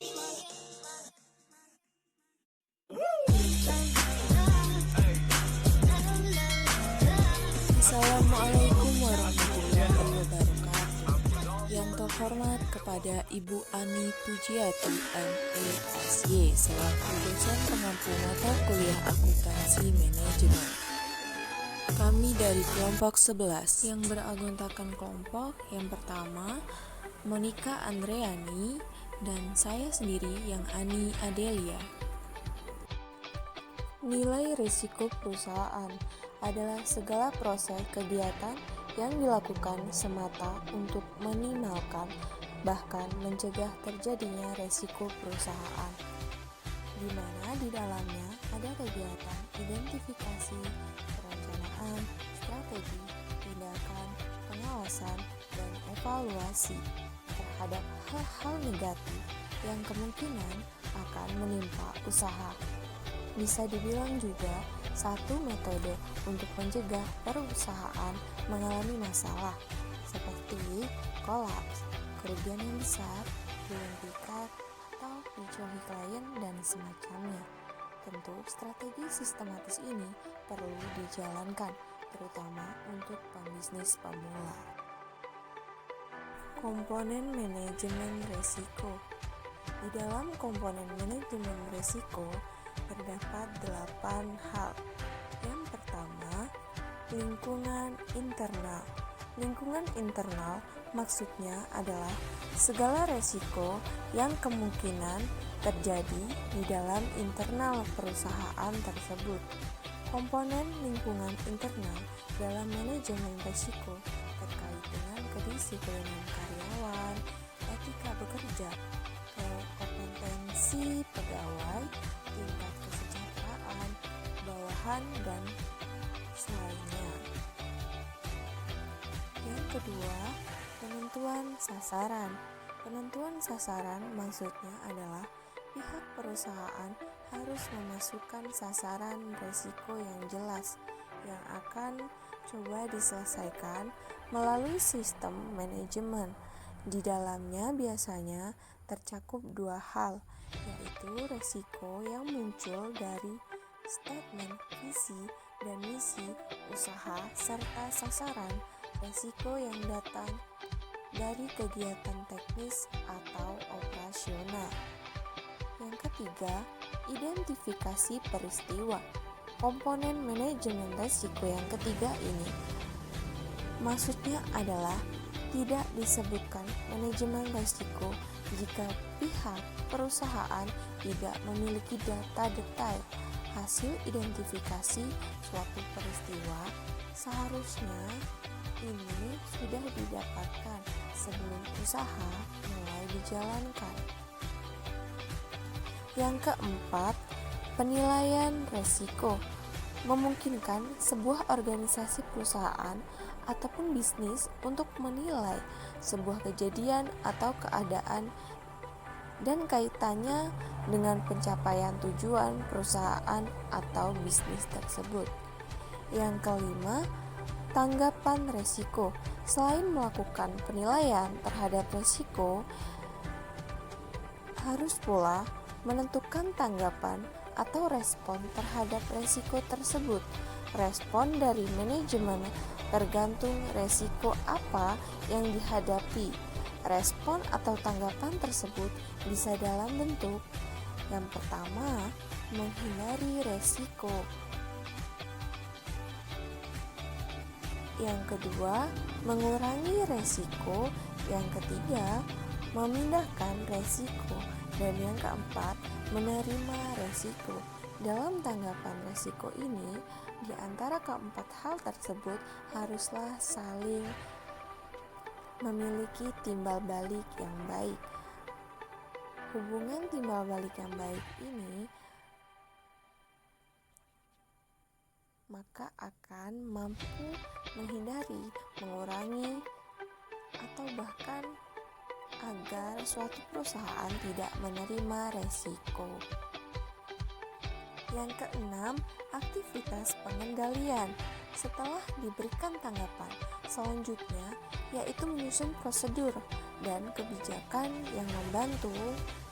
Assalamualaikum warahmatullahi wabarakatuh. Yang terhormat kepada Ibu Ani Pujiati MA.SY selaku dosen pengampu mata kuliah akuntansi manajemen. Kami dari kelompok 11 yang beragontakan kelompok yang pertama Monica Andreani dan saya sendiri yang Ani Adelia. Nilai risiko perusahaan adalah segala proses kegiatan yang dilakukan semata untuk minimalkan bahkan mencegah terjadinya risiko perusahaan, di mana di dalamnya ada kegiatan identifikasi, perencanaan, strategi, tindakan, pengawasan, dan evaluasi terhadap hal-hal negatif yang kemungkinan akan menimpa usaha. Bisa dibilang juga satu metode untuk mencegah perusahaan mengalami masalah seperti kolaps, kerugian yang besar, gulung tikar, atau dicohi klien dan semacamnya. Tentu strategi sistematis ini perlu dijalankan, terutama untuk pembisnis pemula. Komponen manajemen risiko. Di dalam komponen manajemen risiko terdapat 8 hal. Yang pertama, lingkungan internal. Lingkungan internal maksudnya adalah segala resiko yang kemungkinan terjadi di dalam internal perusahaan tersebut. Komponen lingkungan internal dalam manajemen risiko terkait dengan kedisiplinan karyawan, etika bekerja, kompetensi pegawai, tingkat kesejahteraan, bawahan, dan selainnya. Yang kedua, penentuan sasaran. Penentuan sasaran maksudnya adalah pihak perusahaan harus memasukkan sasaran risiko yang jelas yang akan coba diselesaikan melalui sistem manajemen. Di dalamnya biasanya tercakup 2 hal, yaitu risiko yang muncul dari statement visi dan misi usaha serta sasaran risiko yang datang dari kegiatan teknis atau operasional. Yang ketiga, identifikasi peristiwa. Komponen manajemen risiko yang ketiga ini maksudnya adalah tidak disebutkan manajemen risiko jika pihak perusahaan tidak memiliki data detail hasil identifikasi suatu peristiwa. Seharusnya ini sudah didapatkan sebelum usaha mulai dijalankan. Yang keempat, penilaian risiko. Memungkinkan sebuah organisasi perusahaan ataupun bisnis untuk menilai sebuah kejadian atau keadaan dan kaitannya dengan pencapaian tujuan perusahaan atau bisnis tersebut. Yang kelima, tanggapan risiko. Selain melakukan penilaian terhadap risiko, harus pula menentukan tanggapan atau respon terhadap risiko tersebut. Respon dari manajemen tergantung risiko apa yang dihadapi. Respon atau tanggapan tersebut bisa dalam bentuk yang pertama, menghindari risiko. Yang kedua, mengurangi risiko. Yang ketiga, memindahkan risiko. Dan yang keempat, menerima risiko. Dalam tanggapan risiko ini, di antara keempat hal tersebut haruslah saling memiliki timbal balik yang baik. Hubungan timbal balik yang baik ini maka akan mampu menghindari, mengurangi, atau bahkan agar suatu perusahaan tidak menerima resiko. Yang keenam, aktivitas pengendalian. Setelah diberikan tanggapan, selanjutnya yaitu menyusun prosedur dan kebijakan yang membantu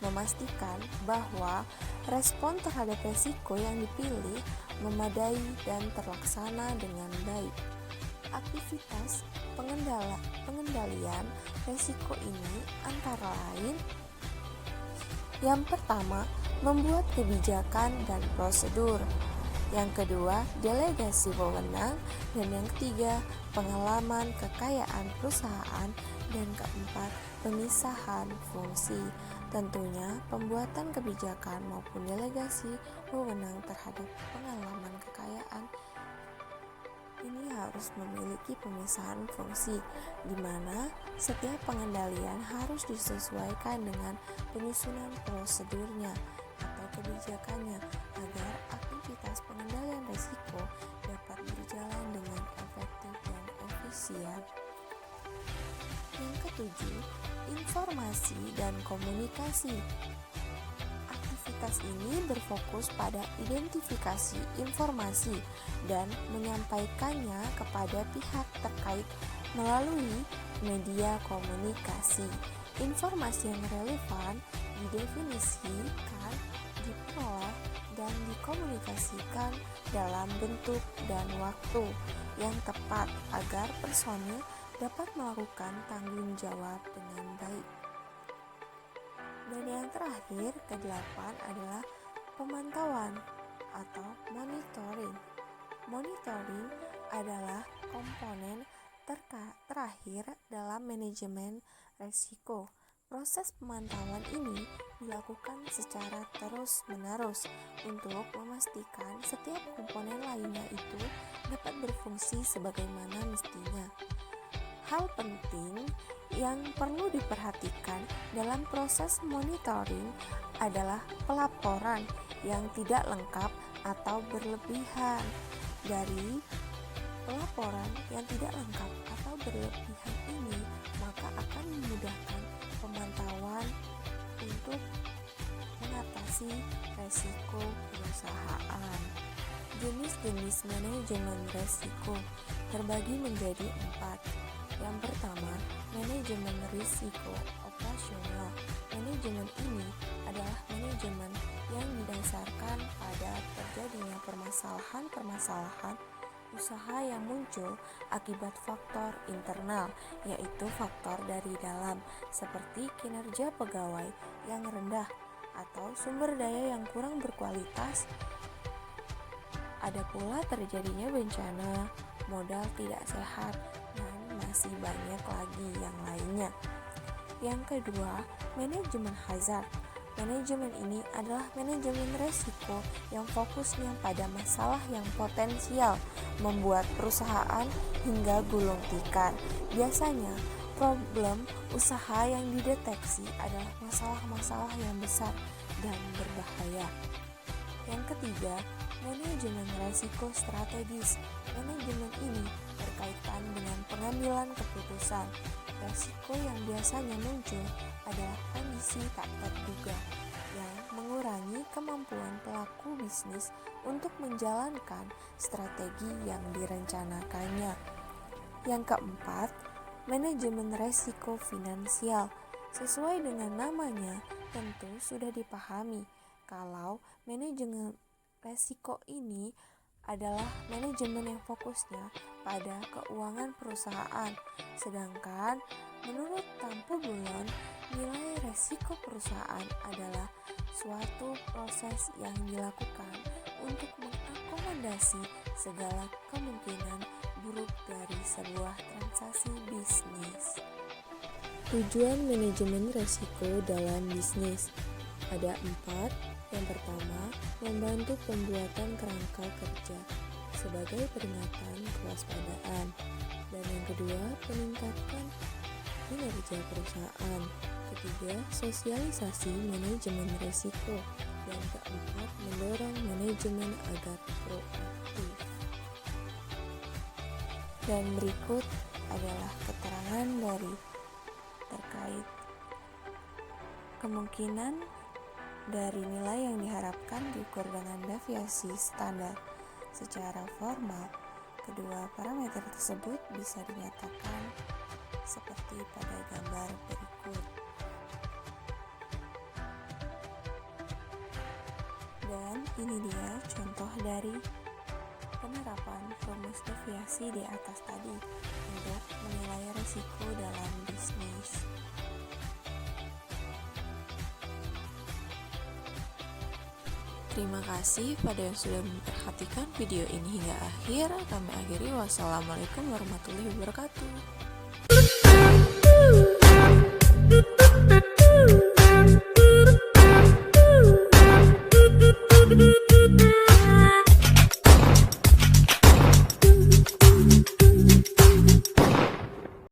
memastikan bahwa respon terhadap resiko yang dipilih memadai dan terlaksana dengan baik. Aktivitas pengendalian resiko ini antara lain: yang pertama, membuat kebijakan dan prosedur. Yang kedua, delegasi wewenang. Dan yang ketiga, pengalaman kekayaan perusahaan. Dan keempat, pemisahan fungsi. Tentunya, pembuatan kebijakan maupun delegasi wewenang terhadap pengalaman kekayaan ini harus memiliki pemisahan fungsi, di mana setiap pengendalian harus disesuaikan dengan penyusunan prosedurnya atau kebijakannya agar aktivitas pengendalian risiko dapat berjalan dengan efektif dan efisien. Yang ketujuh, informasi dan komunikasi. Aktivitas ini berfokus pada identifikasi informasi dan menyampaikannya kepada pihak terkait melalui media komunikasi. Informasi yang relevan didefinisikan, diperoleh, dan dikomunikasikan dalam bentuk dan waktu yang tepat agar personil dapat melakukan tanggung jawab dengan baik. Dan yang terakhir, kedelapan adalah pemantauan atau monitoring. Monitoring adalah komponen terakhir dalam manajemen risiko. Proses pemantauan ini dilakukan secara terus-menerus untuk memastikan setiap komponen lainnya itu dapat berfungsi sebagaimana mestinya. Hal penting yang perlu diperhatikan dalam proses monitoring adalah pelaporan yang tidak lengkap atau berlebihan. Dari pelaporan yang tidak lengkap atau berlebihan ini, maka akan memudahkan pemantauan untuk mengatasi risiko perusahaan. Jenis-jenis manajemen risiko terbagi menjadi 4. Yang pertama, manajemen risiko operasional. Manajemen ini adalah manajemen yang didasarkan pada terjadinya permasalahan-permasalahan usaha yang muncul akibat faktor internal, yaitu faktor dari dalam, seperti kinerja pegawai yang rendah atau sumber daya yang kurang berkualitas. Ada pula terjadinya bencana, modal tidak sehat, dan masih banyak lagi yang lainnya. Yang kedua, manajemen hazard. Manajemen ini adalah manajemen risiko yang fokusnya pada masalah yang potensial membuat perusahaan hingga gulung tikar. Biasanya, problem usaha yang dideteksi adalah masalah-masalah yang besar dan berbahaya. Yang ketiga, manajemen risiko strategis. Manajemen ini berkaitan dengan pengambilan keputusan. Risiko yang biasanya muncul adalah kondisi tak terduga yang mengurangi kemampuan pelaku bisnis untuk menjalankan strategi yang direncanakannya. Yang keempat, manajemen risiko finansial. Sesuai dengan namanya, tentu sudah dipahami kalau manajemen risiko ini adalah manajemen yang fokusnya pada keuangan perusahaan. Sedangkan menurut Tampu Bullon, nilai risiko perusahaan adalah suatu proses yang dilakukan untuk mengakomodasi segala kemungkinan buruk dari sebuah transaksi bisnis. Tujuan manajemen risiko dalam bisnis ada 4. Yang pertama, membantu pembuatan kerangka kerja sebagai peringatan kewaspadaan. Dan yang kedua, meningkatkan kinerja perusahaan. Ketiga, sosialisasi manajemen risiko. Dan keempat, mendorong manajemen agar proaktif. Dan berikut adalah keterangan dari terkait kemungkinan dari nilai yang diharapkan diukur dengan deviasi standar. Secara formal, kedua parameter tersebut bisa dinyatakan seperti pada gambar berikut. Dan ini dia contoh dari penerapan rumus deviasi di atas tadi untuk menilai risiko dalam bisnis. Terima kasih pada yang sudah memperhatikan video ini hingga akhir. Kami akhiri. Wassalamualaikum warahmatullahi wabarakatuh.